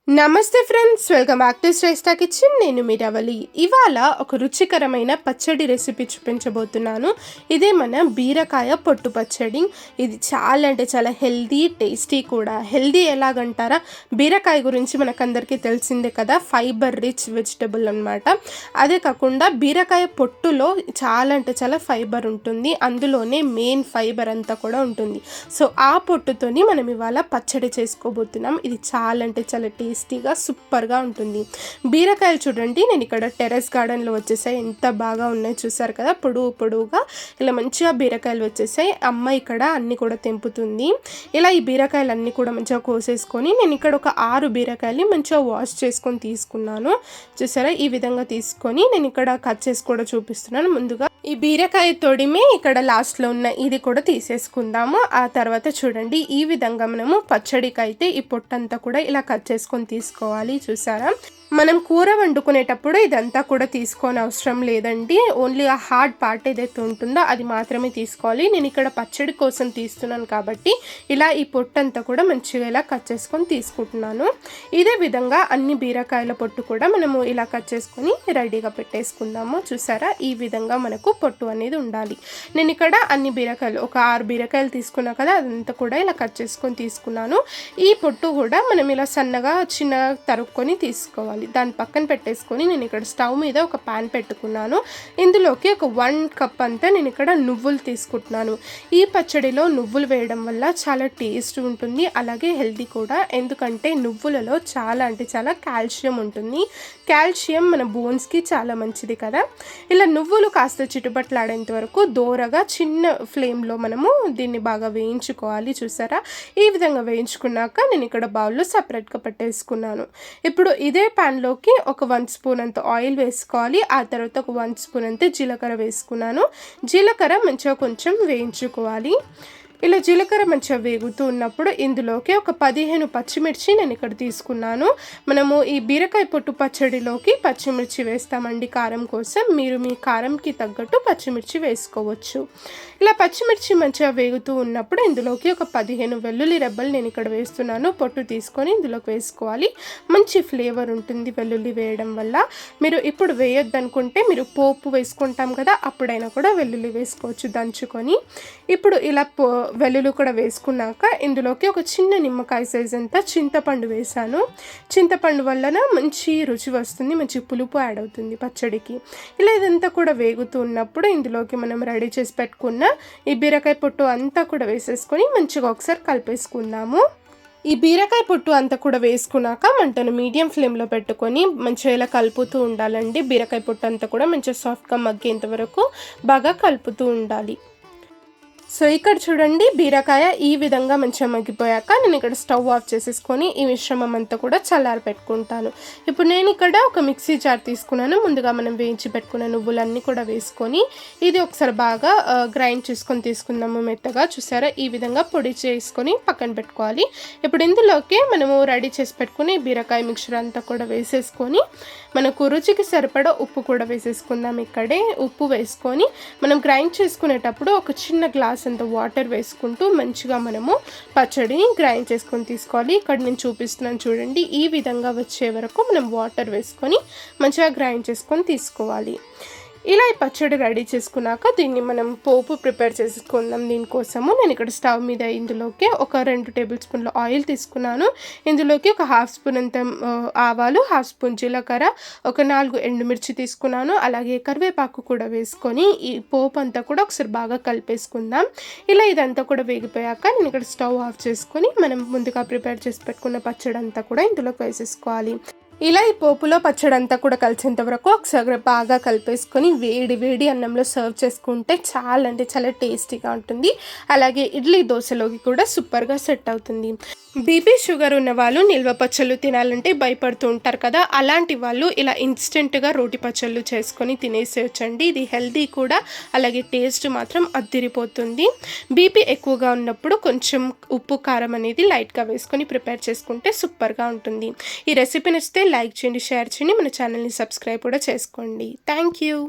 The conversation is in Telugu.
నమస్తే friends, welcome back to Shreshta kitchen. నేను మీ రవలి. ఇవాళ ఒక రుచికరమైన పచ్చడి రెసిపీ చూపించబోతున్నాను. ఇదే మన బీరకాయ పొట్టు పచ్చడి. ఇది చాలా అంటే చాలా హెల్దీ, టేస్టీ కూడా. హెల్దీ ఎలాగంటారా, బీరకాయ గురించి మనకందరికీ తెలిసిందే కదా, ఫైబర్ రిచ్ వెజిటబుల్ అనమాట. అదే కాకుండా బీరకాయ పొట్టులో చాలా అంటే చాలా ఫైబర్ ఉంటుంది. అందులోనే మెయిన్ ఫైబర్ అంతా కూడా ఉంటుంది. సో ఆ పొట్టుతోని మనం ఇవాళ పచ్చడి చేసుకోబోతున్నాం. ఇది చాలా అంటే చాలా టేస్టీగా సూపర్గా ఉంటుంది. బీరకాయలు చూడండి, నేను ఇక్కడ టెర్రస్ గార్డెన్లో వచ్చేసాయి. ఎంత బాగా ఉన్నాయి చూసారు కదా, పొడువుగా ఇలా మంచిగా బీరకాయలు వచ్చేసాయి. అమ్మ ఇక్కడ అన్నీ కూడా తెంపుతుంది. ఇలా ఈ బీరకాయలు అన్నీ కూడా మంచిగా కోసేసుకొని నేను ఇక్కడ ఒక 6 బీరకాయలు మంచిగా వాష్ చేసుకొని తీసుకున్నాను. చూసారా, ఈ విధంగా తీసుకొని నేను ఇక్కడ కట్ చేసి కూడా చూపిస్తున్నాను. ముందుగా ఈ బీరకాయ తొడిమే ఇక్కడ లాస్ట్లో ఉన్న ఇది కూడా తీసేసుకుందాము. ఆ తర్వాత చూడండి, ఈ విధంగా మనము పచ్చడికి అయితే ఈ పొట్టంతా కూడా ఇలా కట్ చేసుకొని తీసుకోవాలి. చూసారా, మనం కూర వండుకునేటప్పుడు ఇదంతా కూడా తీసుకోని అవసరం లేదండి. ఓన్లీ ఆ హార్డ్ పార్ట్ ఏదైతే ఉంటుందో అది మాత్రమే తీసుకోవాలి. నేను ఇక్కడ పచ్చడి కోసం తీస్తున్నాను కాబట్టి ఇలా ఈ పొట్టంతా కూడా మంచిగా ఇలా కట్ చేసుకొని తీసుకుంటున్నాను. ఇదే విధంగా అన్ని బీరకాయల పొట్టు కూడా మనము ఇలా కట్ చేసుకొని రెడీగా పెట్టేసుకుందాము. చూసారా, ఈ విధంగా మనకు పొట్టు అనేది ఉండాలి. నేను ఇక్కడ అన్ని బీరకాయలు ఒక 6 బీరకాయలు తీసుకున్నా కదా, అదంతా కూడా ఇలా కట్ చేసుకొని తీసుకున్నాను. ఈ పొట్టు కూడా మనం ఇలా సన్నగా చిన్న తరుక్కొని తీసుకోవాలి. దాని పక్కన పెట్టేసుకొని నేను ఇక్కడ స్టవ్ మీద ఒక ప్యాన్ పెట్టుకున్నాను. ఇందులోకి ఒక 1 కప్ అంతా నేను ఇక్కడ నువ్వులు తీసుకుంటున్నాను. ఈ పచ్చడిలో నువ్వులు వేయడం వల్ల చాలా టేస్ట్ ఉంటుంది, అలాగే హెల్తీ కూడా. ఎందుకంటే నువ్వులలో చాలా అంటే చాలా కాల్షియం ఉంటుంది. కాల్షియం మన బోన్స్కి చాలా మంచిది కదా. ఇలా నువ్వులు కాస్త చిటుపట్లాడేంత వరకు దోరగా చిన్న ఫ్లేమ్లో మనము దీన్ని బాగా వేయించుకోవాలి. చూసారా, ఈ విధంగా వేయించుకున్నాక నేను ఇక్కడ బౌల్లో సపరేట్గా పెట్టేసుకున్నాను. ఇప్పుడు ఇదే ప్యాన్లోకి ఒక 1 స్పూన్ అంత ఆయిల్ వేసుకోవాలి. ఆ తర్వాత ఒక 1 స్పూన్ అంత జీలకర్ర వేసుకున్నాను. జీలకర్ర మంచిగా కొంచెం వేయించుకోవాలి. ఇలా జీలకర్ర మంచిగా వేగుతూ ఉన్నప్పుడు ఇందులోకి ఒక 15 పచ్చిమిర్చి నేను ఇక్కడ తీసుకున్నాను. మనము ఈ బీరకాయ పొట్టు పచ్చడిలోకి పచ్చిమిర్చి వేస్తామండి కారం కోసం. మీరు మీ కారంకి తగ్గట్టు పచ్చిమిర్చి వేసుకోవచ్చు. ఇలా పచ్చిమిర్చి మంచిగా వేగుతూ ఉన్నప్పుడు ఇందులోకి ఒక 15 వెల్లుల్లి రెబ్బలు నేను ఇక్కడ వేస్తున్నాను. పొట్టు తీసుకొని ఇందులోకి వేసుకోవాలి. మంచి ఫ్లేవర్ ఉంటుంది వెల్లుల్లి వేయడం వల్ల. మీరు ఇప్పుడు వేయొద్దనుకుంటే మీరు పోపు వేసుకుంటాం కదా, అప్పుడైనా కూడా వెల్లుల్లి వేసుకోవచ్చు దంచుకొని. ఇప్పుడు ఇలా వెల్లుల్లి కూడా వేసుకున్నాక ఇందులోకి ఒక చిన్న నిమ్మకాయ సైజ్ అంతా చింతపండు వేసాను. చింతపండు వలన మంచి రుచి వస్తుంది, మంచి పులుపు యాడ్ అవుతుంది పచ్చడికి. ఇలా ఇదంతా కూడా వేగుతూ ఉన్నప్పుడు ఇందులోకి మనం రెడీ చేసి పెట్టుకున్న ఈ బీరకాయ పొట్టు అంతా కూడా వేసేసుకొని మంచిగా ఒకసారి కలిపేసుకుందాము. ఈ బీరకాయ పొట్టు అంతా కూడా వేసుకున్నాక మంటను మీడియం ఫ్లేమ్లో పెట్టుకొని మంచిగా ఇలా కలుపుతూ ఉండాలండి. బీరకాయ పొట్టు అంతా కూడా మంచిగా సాఫ్ట్గా మగ్గేంత వరకు బాగా కలుపుతూ ఉండాలి. సో ఇక్కడ చూడండి, బీరకాయ ఈ విధంగా మంచిగా మగ్గిపోయాక నేను ఇక్కడ స్టవ్ ఆఫ్ చేసేసుకొని ఈ మిశ్రమం అంతా కూడా చల్లారి పెట్టుకుంటాను. ఇప్పుడు నేను ఇక్కడ ఒక మిక్సీ జార్ తీసుకున్నాను. ముందుగా మనం వేయించి పెట్టుకున్న నువ్వులన్నీ కూడా వేసుకొని ఇది ఒకసారి బాగా గ్రైండ్ చేసుకొని తీసుకుందాము మెత్తగా. చూసారా, ఈ విధంగా పొడి చేసుకొని పక్కన పెట్టుకోవాలి. ఇప్పుడు ఇందులోకి మనము రెడీ చేసి పెట్టుకుని బీరకాయ మిక్చర్ అంతా కూడా వేసేసుకొని మనకు రుచికి సరిపడా ఉప్పు కూడా వేసేసుకుందాం. ఇక్కడే ఉప్పు వేసుకొని మనం గ్రైండ్ చేసుకునేటప్పుడు ఒక చిన్న గ్లాస్ అంత వాటర్ వేసుకుంటూ మంచిగా మనము పచ్చడిని గ్రైండ్ చేసుకొని తీసుకోవాలి. ఇక్కడ నేను చూపిస్తున్నాను చూడండి, ఈ విధంగా వచ్చే వరకు మనం వాటర్ వేసుకొని మంచిగా గ్రైండ్ చేసుకొని తీసుకోవాలి. ఇలా ఈ పచ్చడి రెడీ చేసుకున్నాక దీన్ని మనం పోపు ప్రిపేర్ చేసుకుందాం. దీనికోసము నేను ఇక్కడ స్టవ్ మీద ఇందులోకి ఒక 2 టేబుల్ స్పూన్ల ఆయిల్ తీసుకున్నాను. ఇందులోకి ఒక 1/2 స్పూన్ అంత ఆవాలు, 1/2 స్పూన్ జీలకర్ర, ఒక 4 ఎండుమిర్చి తీసుకున్నాను. అలాగే కరివేపాకు కూడా వేసుకొని ఈ పోపు అంతా కూడా ఒకసారి బాగా కలిపేసుకుందాం. ఇలా ఇదంతా కూడా వేగిపోయాక నేను ఇక్కడ స్టవ్ ఆఫ్ చేసుకొని మనం ముందుగా ప్రిపేర్ చేసి పెట్టుకున్న పచ్చడి అంతా కూడా ఇందులోకి వేసేసుకోవాలి. ఇలా ఈ పోపులో పచ్చడి అంతా కూడా కలిసేంత వరకు ఒకసారి బాగా కలిపేసుకొని వేడి వేడి అన్నంలో సర్వ్ చేసుకుంటే చాలా అంటే చాలా టేస్టీగా ఉంటుంది. అలాగే ఇడ్లీ దోశలోకి కూడా సూపర్గా సెట్ అవుతుంది. బీపీ షుగర్ ఉన్న వాళ్ళు నిల్వ పచ్చళ్ళు తినాలంటే భయపడుతూ ఉంటారు కదా, అలాంటి వాళ్ళు ఇలా ఇన్స్టెంట్గా రోటి పచ్చళ్ళు చేసుకొని తినేసేయచ్చండి. ఇది హెల్తీ కూడా, అలాగే టేస్ట్ మాత్రం అద్దిరిపోతుంది. బీపీ ఎక్కువగా ఉన్నప్పుడు కొంచెం ఉప్పు కారం అనేది లైట్గా వేసుకొని ప్రిపేర్ చేసుకుంటే సూపర్గా ఉంటుంది. ఈ రెసిపీ నచ్చితే లైక్ చేయండి, షేర్ చేయండి, మన ఛానల్ని సబ్స్క్రైబ్ కూడా చేసుకోండి. Thank you.